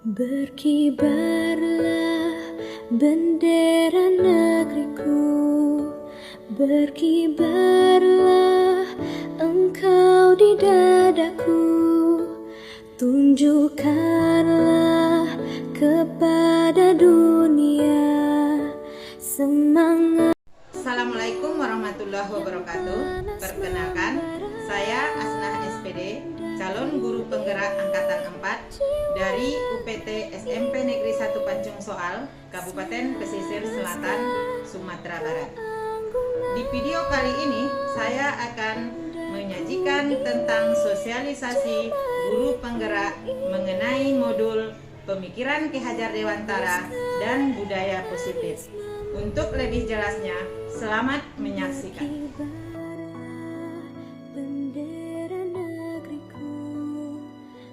Berkibarlah bendera negeriku, berkibarlah engkau di dadaku, tunjukkanlah kepada dunia semangat. Assalamualaikum warahmatullahi wabarakatuh. Perkenalkan, saya Asnah SPD, calon guru penggerak angkatan 4 dari UPT SMP Negeri 1 Pancung Soal, Kabupaten Pesisir Selatan, Sumatera Barat. Di video kali ini saya akan menyajikan tentang sosialisasi guru penggerak mengenai modul pemikiran Ki Hajar Dewantara dan budaya positif. Untuk lebih jelasnya, selamat menyaksikan. Bendera negeriku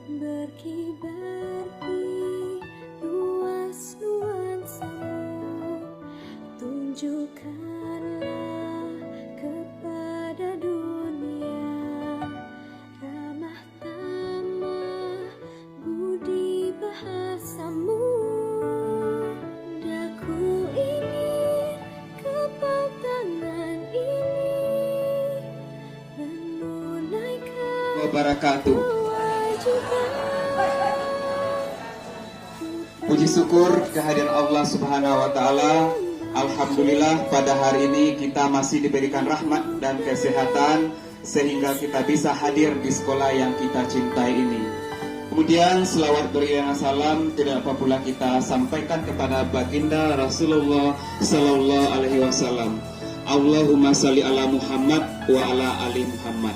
berkibar di luas nuansamu, tunjukkanlah kepada dunia ramah tamah budi bahasamu. Daku ingin kepal tangan ini menunaikan wabarakatuh. kewajiban. Puji syukur kehadiran Allah Subhanahu wa taala. Alhamdulillah pada hari ini kita masih diberikan rahmat dan kesehatan sehingga kita bisa hadir di sekolah yang kita cintai ini. Kemudian selawat beriringan salam tidak apa pula kita sampaikan kepada baginda Rasulullah sallallahu alaihi wasallam. Allahumma shalli ala Muhammad wa ala ali Muhammad.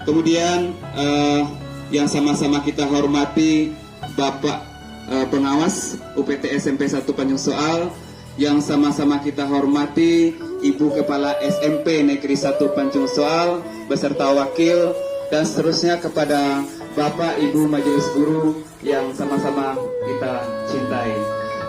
Kemudian yang sama-sama kita hormati Bapak pengawas UPT SMP 1 Pancung Soal, yang sama-sama kita hormati Ibu Kepala SMP Negeri 1 Pancung Soal beserta wakil, dan seterusnya kepada Bapak Ibu Majelis Guru yang sama-sama kita cintai.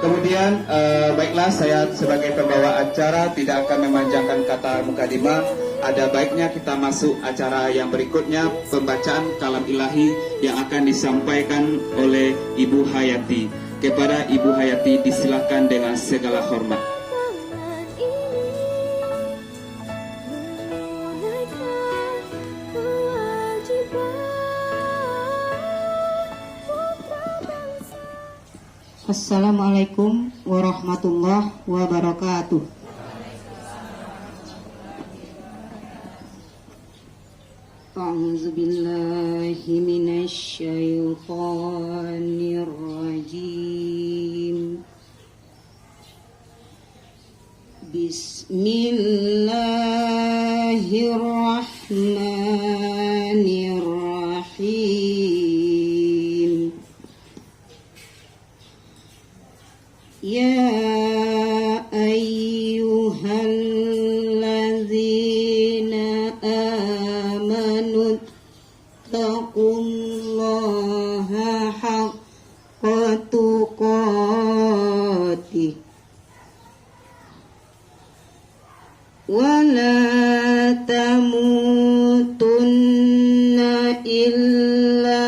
Kemudian baiklah, saya sebagai pembawa acara tidak akan memanjangkan kata mukadimah. Ada baiknya kita masuk acara yang berikutnya, pembacaan kalam ilahi yang akan disampaikan oleh Ibu Hayati. Kepada Ibu Hayati disilakan dengan segala hormat. Assalamualaikum warahmatullahi wabarakatuh. A'udzu billahi minasy syaithanir rajim. Bismillahirrahmanirrahim. Ya ayyuhalladzina amanu taqullaha haqqa tuqatih wa la tamutunna illa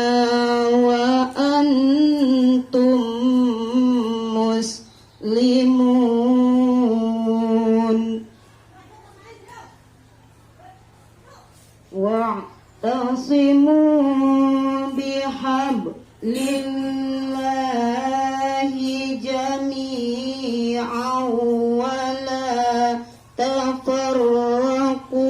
wa antum muslimun wa'tasimu bihablillahi jami'an wa la tafarraqu.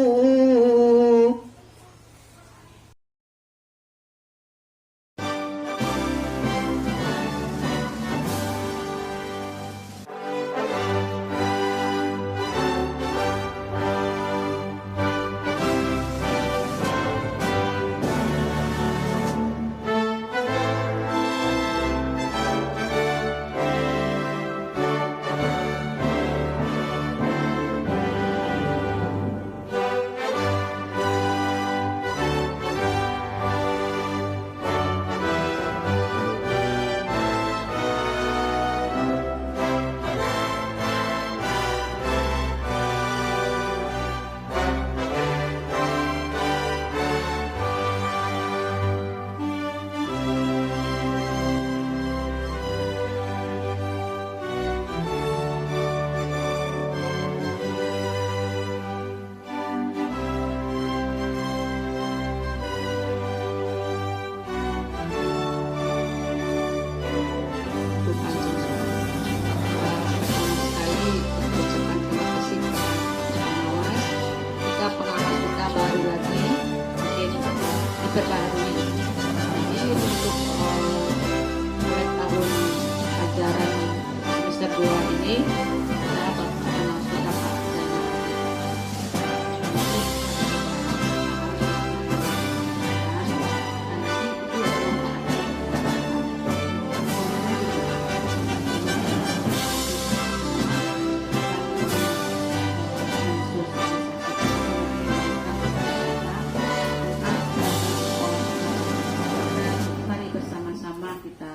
sama-sama kita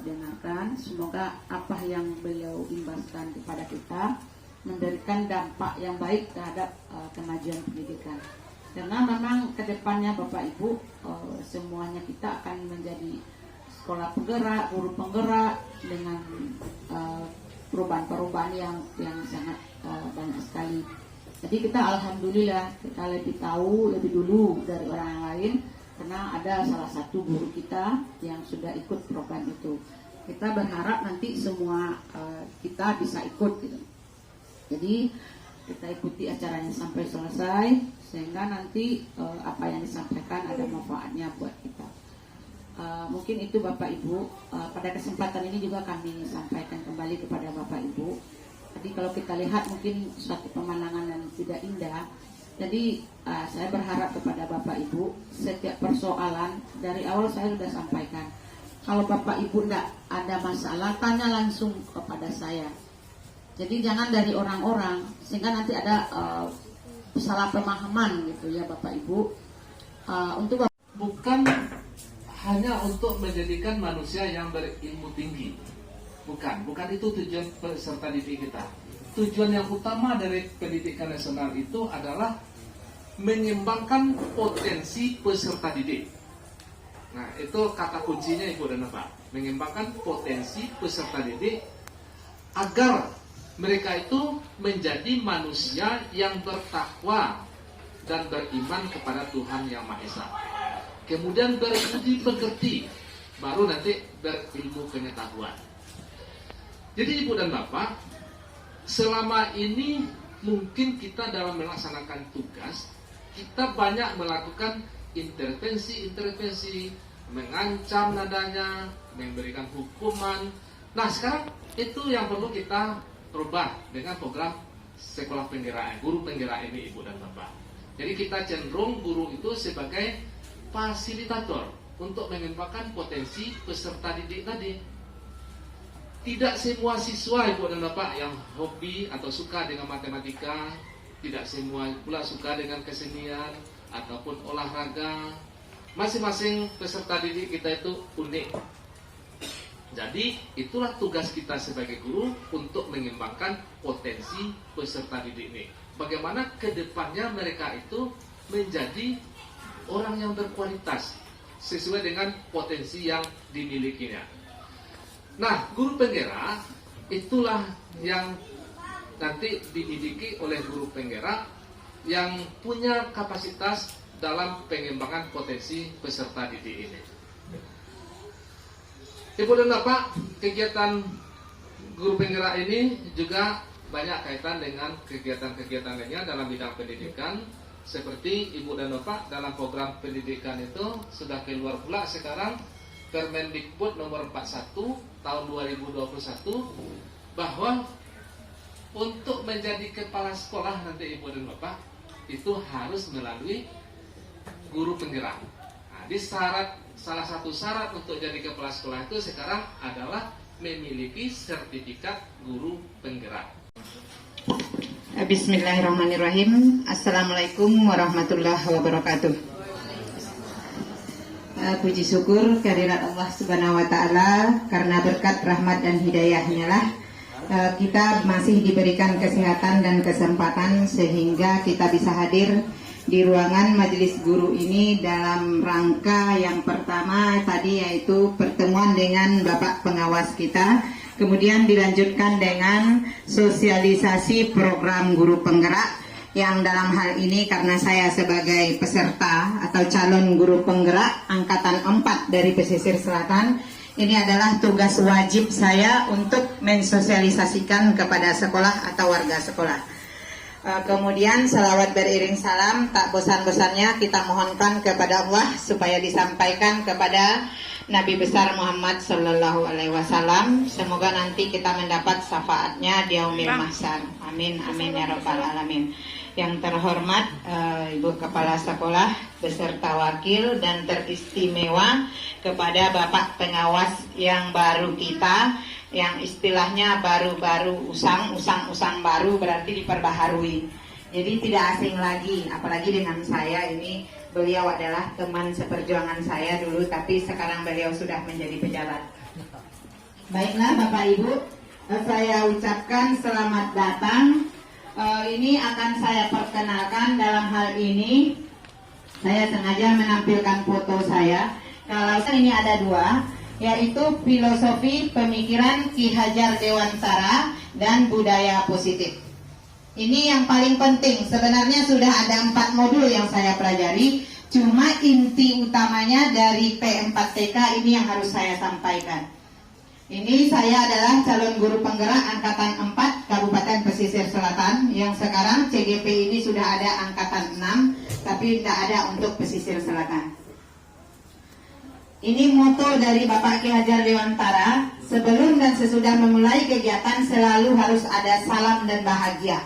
dengarkan. Semoga apa yang beliau imbaskan kepada kita memberikan dampak yang baik terhadap kemajuan pendidikan. Karena memang kedepannya Bapak Ibu semuanya kita akan menjadi sekolah penggerak, guru penggerak dengan perubahan-perubahan yang sangat banyak sekali. Jadi kita alhamdulillah kita lebih tahu lebih dulu dari orang lain karena ada salah satu guru kita yang sudah ikut program itu. Kita berharap nanti semua kita bisa ikut gitu. Jadi kita ikuti acaranya sampai selesai sehingga nanti apa yang disampaikan ada manfaatnya buat kita. Mungkin itu Bapak Ibu. Pada kesempatan ini juga kami sampaikan kembali kepada Bapak Ibu. Jadi kalau kita lihat mungkin suatu pemandangan yang tidak indah. Jadi saya berharap kepada Bapak Ibu setiap persoalan dari awal saya sudah sampaikan. Kalau Bapak Ibu tidak ada masalah tanya langsung kepada saya. Jadi jangan dari orang-orang sehingga nanti ada salah pemahaman gitu ya Bapak Ibu. Untuk bukan hanya untuk menjadikan manusia yang berilmu tinggi. Bukan itu tujuan peserta didik kita. Tujuan yang utama dari pendidikan nasional itu adalah mengembangkan potensi peserta didik. Nah, itu kata kuncinya Ibu dan Bapak. Mengembangkan potensi peserta didik agar mereka itu menjadi manusia yang bertakwa dan beriman kepada Tuhan Yang Maha Esa. Kemudian berbudi pekerti, baru nanti berilmu pengetahuan. Jadi Ibu dan Bapak, selama ini mungkin kita dalam melaksanakan tugas, kita banyak melakukan intervensi, mengancam nadanya, memberikan hukuman. Nah sekarang itu yang perlu kita rubah dengan program sekolah penggerak, guru penggerak ini Ibu dan Bapak. Jadi kita cenderung guru itu sebagai fasilitator untuk mengembangkan potensi peserta didik tadi. Tidak semua siswa Ibu dan Bapak yang hobi atau suka dengan matematika, tidak semua pula suka dengan kesenian ataupun olahraga. Masing-masing peserta didik kita itu unik. Jadi itulah tugas kita sebagai guru untuk mengembangkan potensi peserta didik ini. Bagaimana kedepannya mereka itu menjadi orang yang berkualitas sesuai dengan potensi yang dimilikinya. Nah, guru penggerak itulah yang nanti dimiliki oleh guru penggerak yang punya kapasitas dalam pengembangan potensi peserta didik ini. Ibu dan Bapak, kegiatan guru penggerak ini juga banyak kaitan dengan kegiatan-kegiatan lainnya dalam bidang pendidikan. Seperti Ibu dan Bapak dalam program pendidikan itu sudah keluar pula sekarang Permendikbud nomor 41 tahun 2021 bahwa untuk menjadi kepala sekolah nanti Ibu dan Bapak itu harus melalui guru penggerak. Nah, di salah satu syarat untuk jadi kepala sekolah itu sekarang adalah memiliki sertifikat guru penggerak. Bismillahirrahmanirrahim. Assalamualaikum warahmatullahi wabarakatuh. Puji syukur kehadirat Allah Subhanahu wa taala karena berkat rahmat dan hidayahnya lah kita masih diberikan kesehatan dan kesempatan sehingga kita bisa hadir di ruangan majelis guru ini dalam rangka yang pertama tadi yaitu pertemuan dengan Bapak pengawas kita, kemudian dilanjutkan dengan sosialisasi program guru penggerak yang dalam hal ini karena saya sebagai peserta atau calon guru penggerak angkatan 4 dari pesisir selatan, ini adalah tugas wajib saya untuk mensosialisasikan kepada sekolah atau warga sekolah. Kemudian selawat beriring salam tak bosan-bosannya kita mohonkan kepada Allah supaya disampaikan kepada Nabi besar Muhammad Sallallahu Alaihi Wasallam. Semoga nanti kita mendapat syafaatnya di yaumil mahsyar. Amin amin ya rabbal alamin. Yang terhormat Ibu Kepala Sekolah beserta wakil dan teristimewa kepada Bapak pengawas yang baru kita, yang istilahnya baru-baru usang baru berarti diperbaharui. Jadi tidak asing lagi, apalagi dengan saya ini Beliau adalah teman seperjuangan saya dulu, tapi sekarang beliau sudah menjadi pejabat. Baiklah Bapak Ibu, saya ucapkan selamat datang. Ini akan saya perkenalkan. Dalam hal ini saya sengaja menampilkan foto saya. Kalau ini ada dua, yaitu filosofi pemikiran Ki Hajar Dewantara dan budaya positif. Ini yang paling penting. Sebenarnya sudah ada 4 modul yang saya pelajari, cuma inti utamanya dari P4TK ini yang harus saya sampaikan. Ini saya adalah calon guru penggerak angkatan 4 Kabupaten Pesisir Selatan, yang sekarang CGP ini sudah ada angkatan 6, tapi tidak ada untuk Pesisir Selatan. Ini moto dari Bapak Ki Hajar Dewantara, sebelum dan sesudah memulai kegiatan selalu harus ada salam dan bahagia.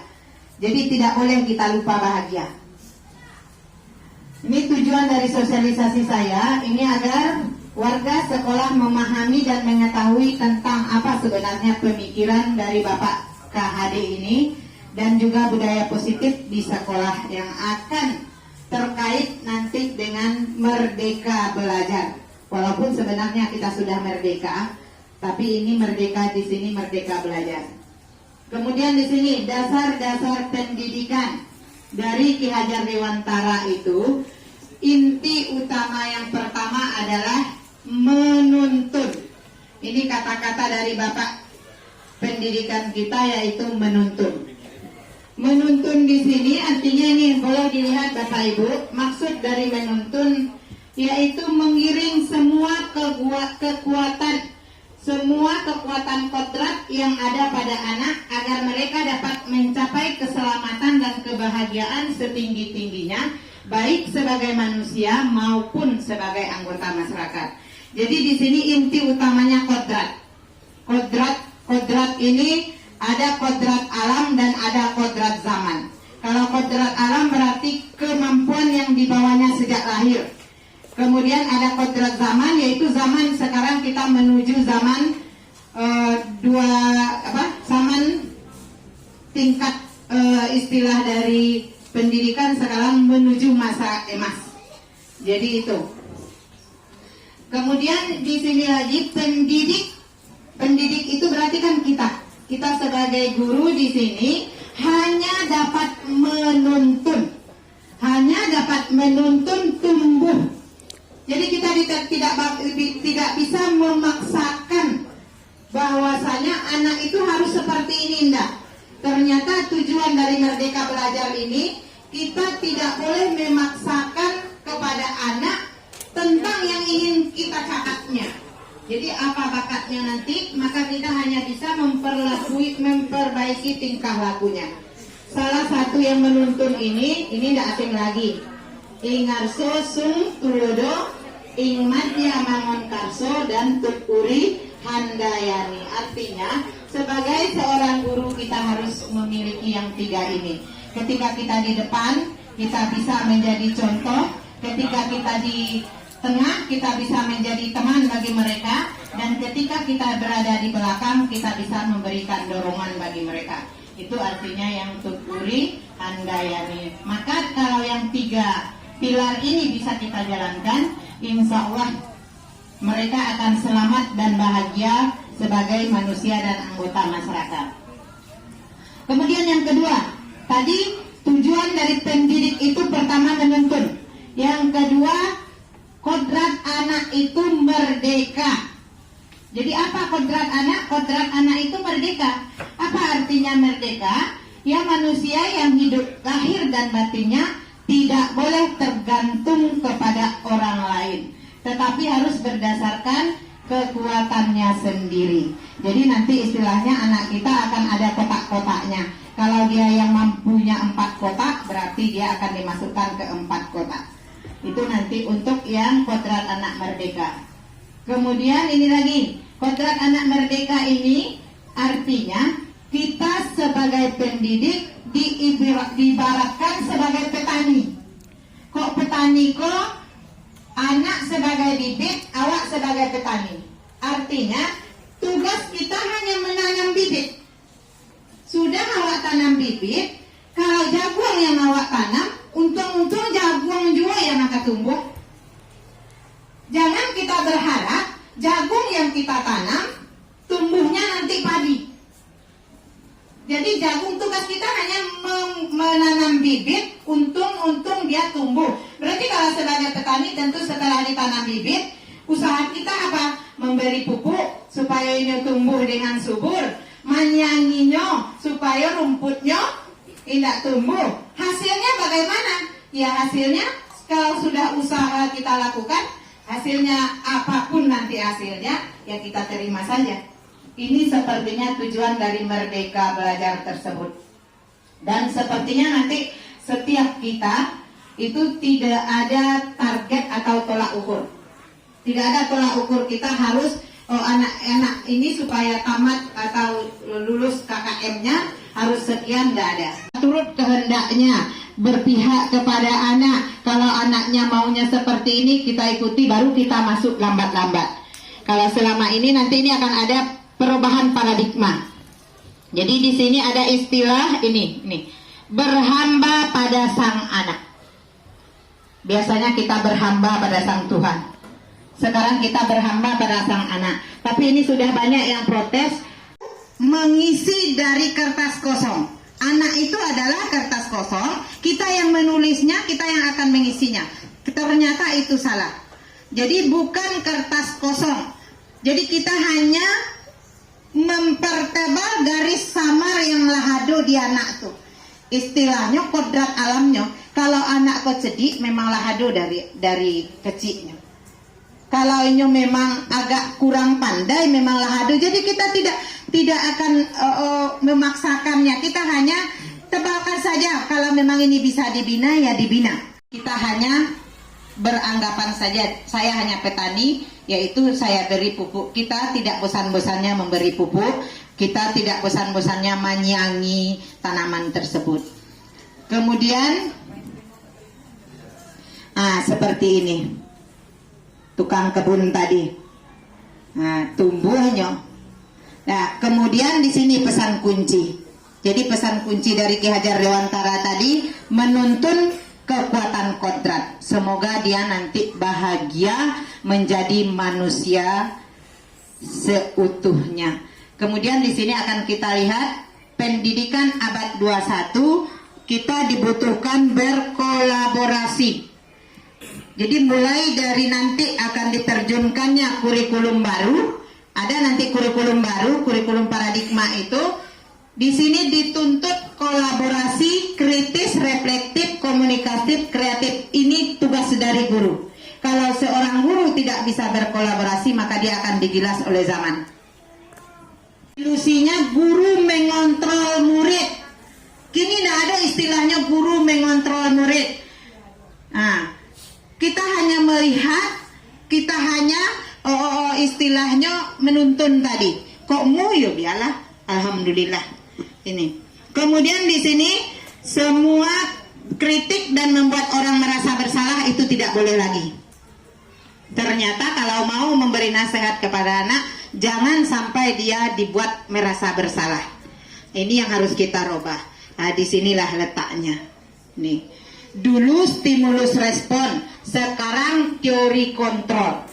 Jadi tidak boleh kita lupa bahagia. Ini tujuan dari sosialisasi saya, ini agar warga sekolah memahami dan mengetahui tentang apa sebenarnya pemikiran dari Bapak KHD ini, dan juga budaya positif di sekolah yang akan terkait nanti dengan merdeka belajar. Walaupun sebenarnya kita sudah merdeka, tapi ini merdeka di sini merdeka belajar. Kemudian di sini dasar-dasar pendidikan dari Ki Hajar Dewantara itu, inti utama yang pertama adalah menuntun. Ini kata-kata dari Bapak pendidikan kita, yaitu menuntun. Menuntun di sini artinya ini boleh dilihat Bapak Ibu, maksud dari menuntun yaitu mengiring semua kekuatan, semua kekuatan kodrat yang ada pada anak agar mereka dapat mencapai keselamatan dan kebahagiaan setinggi-tingginya, baik sebagai manusia maupun sebagai anggota masyarakat. Jadi di sini inti utamanya kodrat. Kodrat ini ada kodrat alam dan ada kodrat zaman. Kalau kodrat alam berarti kemampuan yang dibawanya sejak lahir. Kemudian ada kodrat zaman, yaitu zaman sekarang kita menuju zaman zaman tingkat istilah dari pendidikan sekarang menuju masa emas. Jadi itu. Kemudian di sini lagi pendidik itu berarti kan kita sebagai guru di sini hanya dapat menuntun tumbuh. Jadi kita tidak bisa memaksakan bahwasanya anak itu harus seperti ini, enggak. Ternyata tujuan dari Merdeka Belajar ini, kita tidak boleh memaksakan kepada anak tentang yang ingin kita cakapnya. Jadi apa bakatnya nanti, maka kita hanya bisa memperbaiki tingkah lakunya. Salah satu yang menuntun ini tidak asing lagi. Ingarso sung tulodo, ing madya mangon karso, dan tukuri handayani. Artinya, sebagai seorang guru kita harus memiliki yang 3 ini. Ketika kita di depan, kita bisa menjadi contoh. Ketika kita di tengah, kita bisa menjadi teman bagi mereka. Dan ketika kita berada di belakang, kita bisa memberikan dorongan bagi mereka. Itu artinya yang tukuri handayani. Maka kalau yang 3 pilar ini bisa kita jalankan, insya Allah mereka akan selamat dan bahagia sebagai manusia dan anggota masyarakat. Kemudian yang kedua, tadi tujuan dari pendidik itu pertama menuntun. Yang kedua, kodrat anak itu merdeka. Jadi apa kodrat anak? Kodrat anak itu merdeka. Apa artinya merdeka? Ya, manusia yang hidup lahir dan batinnya tidak boleh tergantung kepada orang lain, tetapi harus berdasarkan kekuatannya sendiri. Jadi nanti istilahnya anak kita akan ada kotak-kotaknya. Kalau dia yang mampunya 4 kotak, berarti dia akan dimasukkan ke 4 kotak. Itu nanti untuk yang kodrat anak merdeka. Kemudian ini lagi, kodrat anak merdeka ini artinya kita sebagai pendidik diibaratkan sebagai petani. Kok petani kok? Anak sebagai bibit, awak sebagai petani. Artinya tugas kita hanya menanam bibit. Sudah awak tanam bibit, kalau jagung yang awak tanam, untung-untung jagung juga yang akan tumbuh. Jangan kita berharap jagung yang kita tanam tumbuhnya nanti padi. Jadi jagung tugas kita hanya menanam bibit, untung-untung dia tumbuh. Berarti kalau sebagai petani tentu setelah ditanam bibit, usaha kita apa? Memberi pupuk supaya ini tumbuh dengan subur, menyanyinya supaya rumputnya tidak tumbuh. Hasilnya bagaimana? Ya hasilnya kalau sudah usaha kita lakukan, hasilnya apapun nanti hasilnya, ya kita terima saja. Ini sepertinya tujuan dari Merdeka Belajar tersebut. Dan sepertinya nanti setiap kita itu tidak ada target atau tolak ukur. Tidak ada tolak ukur kita harus anak-anak ini supaya tamat atau lulus KKM-nya harus sekian, tidak ada. Turut kehendaknya, berpihak kepada anak. Kalau anaknya maunya seperti ini, kita ikuti, baru kita masuk lambat-lambat. Kalau selama ini nanti ini akan ada perubahan paradigma. Jadi di sini ada istilah ini, berhamba pada sang anak. Biasanya kita berhamba pada sang Tuhan. Sekarang kita berhamba pada sang anak. Tapi ini sudah banyak yang protes mengisi dari kertas kosong. Anak itu adalah kertas kosong, kita yang menulisnya, kita yang akan mengisinya. Ternyata itu salah. Jadi bukan kertas kosong. Jadi kita hanya mempertebal garis samar yang lahado di anak tuh. Istilahnya kodrat alamnya. Kalau anak kok cedik memang lahado dari kecilnya. Kalau ini memang agak kurang pandai memang lahado. Jadi kita tidak akan memaksakannya. Kita hanya tebalkan saja. Kalau memang ini bisa dibina ya dibina. Kita hanya beranggapan saja saya hanya petani, yaitu saya beri pupuk. Kita tidak bosan-bosannya memberi pupuk, kita tidak bosan-bosannya menyiangi tanaman tersebut. Kemudian seperti ini tukang kebun tadi, tumbuhnya. Nah, kemudian di sini pesan kunci. Jadi pesan kunci dari Ki Hajar Dewantara tadi menuntun kekuatan kodrat. Semoga dia nanti bahagia menjadi manusia seutuhnya. Kemudian di sini akan kita lihat pendidikan abad 21, kita dibutuhkan berkolaborasi. Jadi mulai dari nanti akan diterjunkannya kurikulum baru, ada nanti kurikulum baru, kurikulum paradigma itu. Di sini dituntut kolaborasi, kritis, reflektif, komunikatif, kreatif. Ini tugas dari guru. Kalau seorang guru tidak bisa berkolaborasi, maka dia akan digilas oleh zaman. Ilusinya guru mengontrol murid. Kini tidak ada istilahnya guru mengontrol murid. Kita hanya melihat, kita hanya istilahnya menuntun tadi. Kok mu ya biarlah, alhamdulillah. Ini. Kemudian di sini semua kritik dan membuat orang merasa bersalah itu tidak boleh lagi. Ternyata kalau mau memberi nasihat kepada anak, jangan sampai dia dibuat merasa bersalah. Ini yang harus kita rubah. Nah, disinilah letaknya. Nih, dulu stimulus respon, sekarang teori kontrol.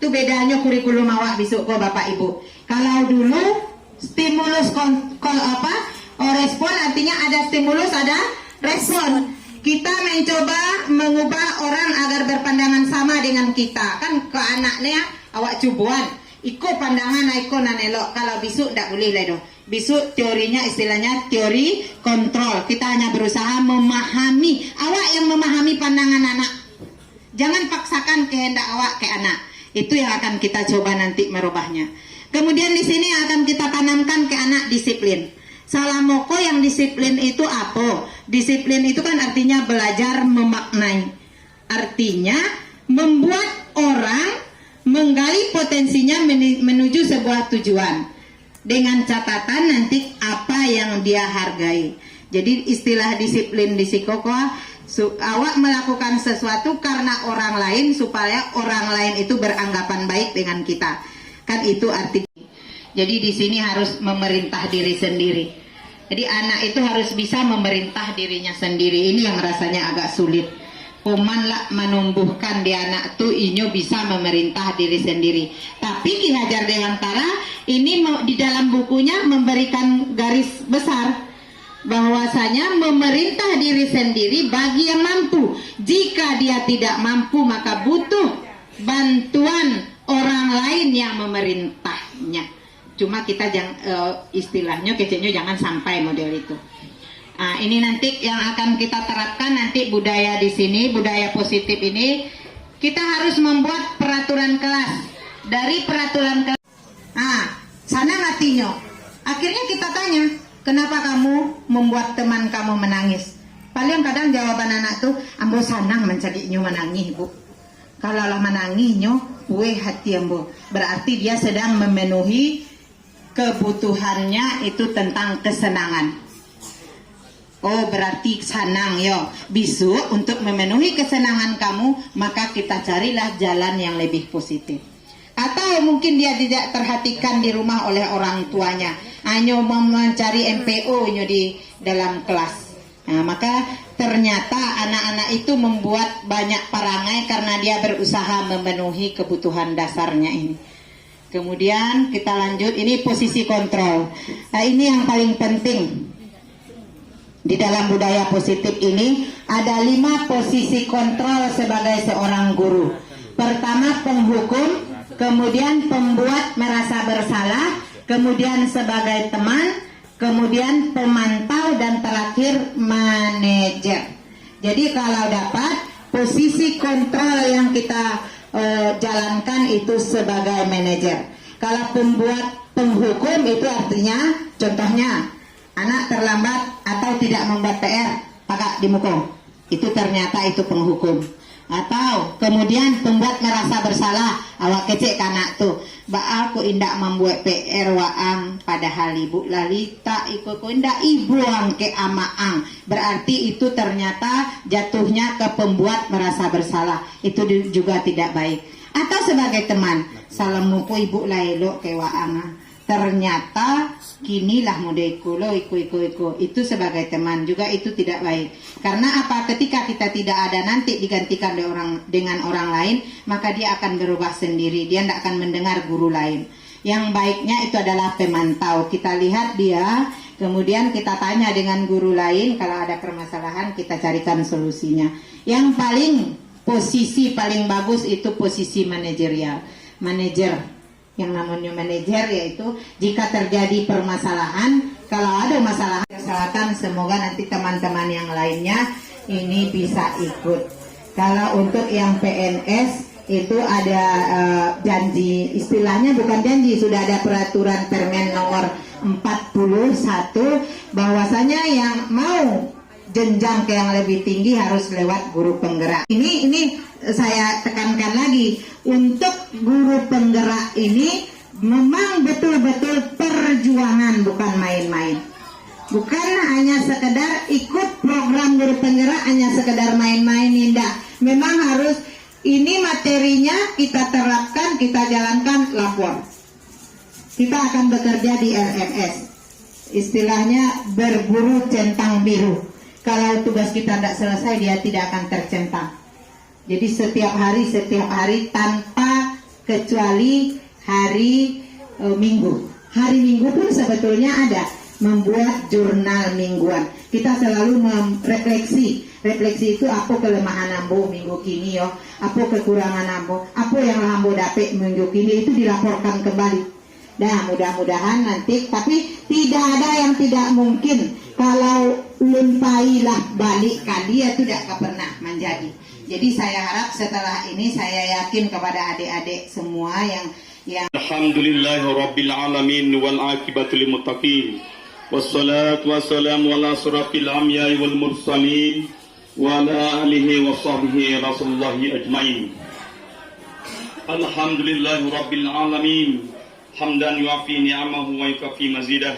Itu bedanya kurikulum awak besok kok Bapak Ibu. Kalau dulu stimulus respon artinya ada stimulus ada respon. Kita mencoba mengubah orang agar berpandangan sama dengan kita. Kan ke anaknya awak cubuan, iko pandangan iko nanelok. Kalau bisu tidak boleh lah dong. Bisu teorinya istilahnya teori kontrol. Kita hanya berusaha memahami. Awak yang memahami pandangan anak. Jangan paksakan kehendak awak ke anak. Itu yang akan kita coba nanti merubahnya. Kemudian di sini akan kita tanamkan ke anak disiplin. Salamoko yang disiplin itu apa? Disiplin itu kan artinya belajar memaknai. Artinya membuat orang menggali potensinya menuju sebuah tujuan. Dengan catatan nanti apa yang dia hargai. Jadi istilah disiplin di Sikokoa, awak melakukan sesuatu karena orang lain supaya orang lain itu beranggapan baik dengan kita. Kan itu arti. Jadi di sini harus memerintah diri sendiri. Jadi anak itu harus bisa memerintah dirinya sendiri. Ini yang rasanya agak sulit. Pemanlah menumbuhkan di anak tuh inyo bisa memerintah diri sendiri. Tapi Ki Hajar Dewantara ini di dalam bukunya memberikan garis besar bahwasanya memerintah diri sendiri bagi yang mampu. Jika dia tidak mampu maka butuh bantuan orang lain yang memerintahnya. Cuma kita istilahnya kecilnya jangan sampai model itu. Nah, ini nanti yang akan kita terapkan nanti budaya di sini, budaya positif ini kita harus membuat peraturan kelas. Dari peraturan kelas, sana matinya. Akhirnya kita tanya, kenapa kamu membuat teman kamu menangis? Paling kadang jawaban anak tuh, ambo sanang mencadinya menangis bu. Kalau lah menangisnya, hati ambo. Berarti dia sedang memenuhi kebutuhannya itu tentang kesenangan. Oh berarti senang yo. Bisu untuk memenuhi kesenangan kamu maka kita carilah jalan yang lebih positif. Atau mungkin dia tidak terhatikan di rumah oleh orang tuanya, hanya mencari MPO-nya di dalam kelas. Nah, maka ternyata anak-anak itu membuat banyak perangai karena dia berusaha memenuhi kebutuhan dasarnya ini. Kemudian kita lanjut, ini posisi kontrol. Nah, ini yang paling penting. Di dalam budaya positif ini ada 5 posisi kontrol sebagai seorang guru. Pertama penghukum, kemudian pembuat merasa bersalah, kemudian sebagai teman, kemudian pemantau, dan terakhir manajer. Jadi kalau dapat posisi kontrol yang kita jalankan itu sebagai manajer. Kalau pembuat penghukum itu artinya contohnya anak terlambat atau tidak membuat PR pakak dimukul, itu ternyata itu penghukum. Atau kemudian pembuat merasa bersalah, awak kecek kanak tuh ba aku indak membuat PR waang padahal ibu lalita ikut indak ibu ang ke amaang, berarti itu ternyata jatuhnya ke pembuat merasa bersalah, itu juga tidak baik. Atau sebagai teman, salam mupu ibu lailo ke waang, ternyata kinilah modeku lo iku itu sebagai teman juga itu tidak baik. Karena apa? Ketika kita tidak ada nanti digantikan dengan orang lain, maka dia akan berubah sendiri, dia tidak akan mendengar guru lain. Yang baiknya itu adalah pemantau, kita lihat dia, kemudian kita tanya dengan guru lain, kalau ada permasalahan kita carikan solusinya. Yang posisi paling bagus itu posisi manajerial, manajer. Yang namanya manajer yaitu jika terjadi permasalahan, kalau ada masalah kesalahan, semoga nanti teman-teman yang lainnya ini bisa ikut. Kalau untuk yang PNS itu ada janji, istilahnya bukan janji, sudah ada peraturan Permen nomor 41 bahwasanya yang mau jenjang ke yang lebih tinggi harus lewat guru penggerak. Ini saya tekankan lagi, untuk guru penggerak ini memang betul-betul perjuangan, bukan main-main. Bukan hanya sekedar ikut program guru penggerak, hanya sekedar main-main, tidak. Memang harus ini materinya kita terapkan, kita jalankan, lapor. Kita akan bekerja di LMS. Istilahnya berburu centang biru. Kalau tugas kita tidak selesai, dia tidak akan tercentang. Jadi setiap hari tanpa kecuali hari Minggu. Hari Minggu pun sebetulnya ada membuat jurnal mingguan. Kita selalu merefleksi. Refleksi itu apa kelemahan ambo minggu kini yo, apa kekurangan ambo, apa yang ambo dapat minggu kini, itu dilaporkan kembali. Nah mudah-mudahan nanti, tapi tidak ada yang tidak mungkin. Kalau lumpailah balik kali ya tidak pernah menjadi. Jadi saya harap setelah ini saya yakin kepada adik-adik semua yang Alhamdulillahirabbil alamin wal aqibatu lil muttaqin. Wassalatu wassalamu ala asrafil anbiya'i wal mursalin wa ala alihi wa sahbihi rasulillahi ajmain. Alhamdulillahirabbil alamin hamdan yuafi ni'amahu wa yukafi mazidah.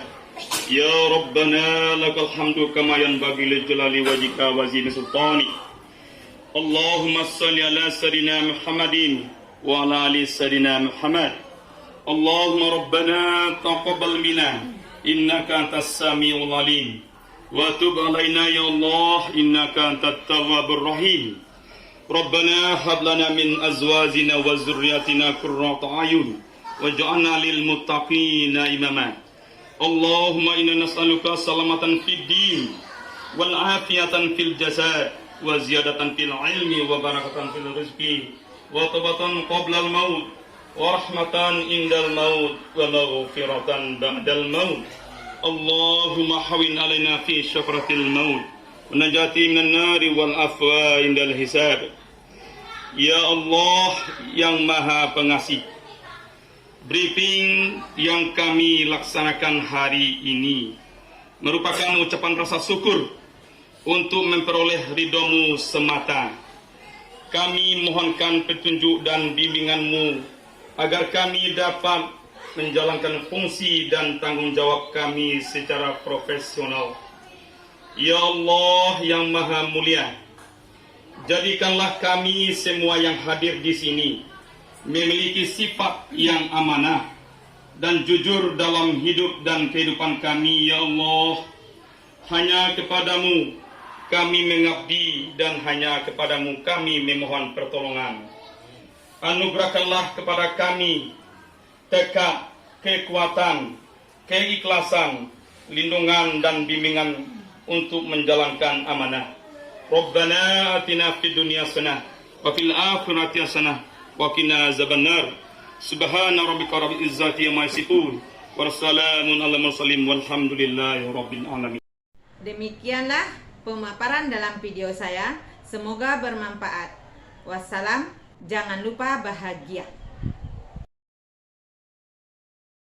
Ya Rabbana lakal hamdu kama yanbaghi li jalali wajhika wa zini sultani. Allahumma salli ala sayyidina Muhammadin wa ala ali sayyidina Muhammad. Allahumma Rabbana taqabbal minna innaka antas samiul alim. Wa tub alaina ya Allah, innaka antat tawwabur rahim. Rabbana hab lana min azwajina wa dzurriyyatina qurrata a'yun waj'alna lil muttaqina imama. Allahumma inna nas'aluka salamatan fid din wal afiyatan fil jasad wa ziyadatan fil ilmi wa barakatan fil rizqi wa tawbatan qabla al maut wa rahmatan indal maut wa maghfiratan ba'dal maut. Allahumma hawin alaina fi syafratil maut wa najati minan nari wal afwa indal hisab. Ya Allah yang Maha Pengasih, briefing yang kami laksanakan hari ini merupakan ucapan rasa syukur untuk memperoleh ridho-Mu semata. Kami mohonkan petunjuk dan bimbingan-Mu agar kami dapat menjalankan fungsi dan tanggung jawab kami secara profesional. Ya Allah yang Maha Mulia, jadikanlah kami semua yang hadir di sini memiliki sifat yang amanah dan jujur dalam hidup dan kehidupan kami. Ya Allah, hanya kepadamu kami mengabdi dan hanya kepadamu kami memohon pertolongan. Anugerahkanlah kepada kami tekad, kekuatan, keikhlasan, lindungan dan bimbingan untuk menjalankan amanah. Rabbana atina fid dunya hasanah wa fil akhirati hasanah wa qina azabannar. Subhana rabbika rabbil izzati amma yasifun wa salamun alal mursalin walhamdulillahi rabbil alamin. Demikianlah pemaparan dalam video saya. Semoga bermanfaat. Wassalam. Jangan lupa bahagia.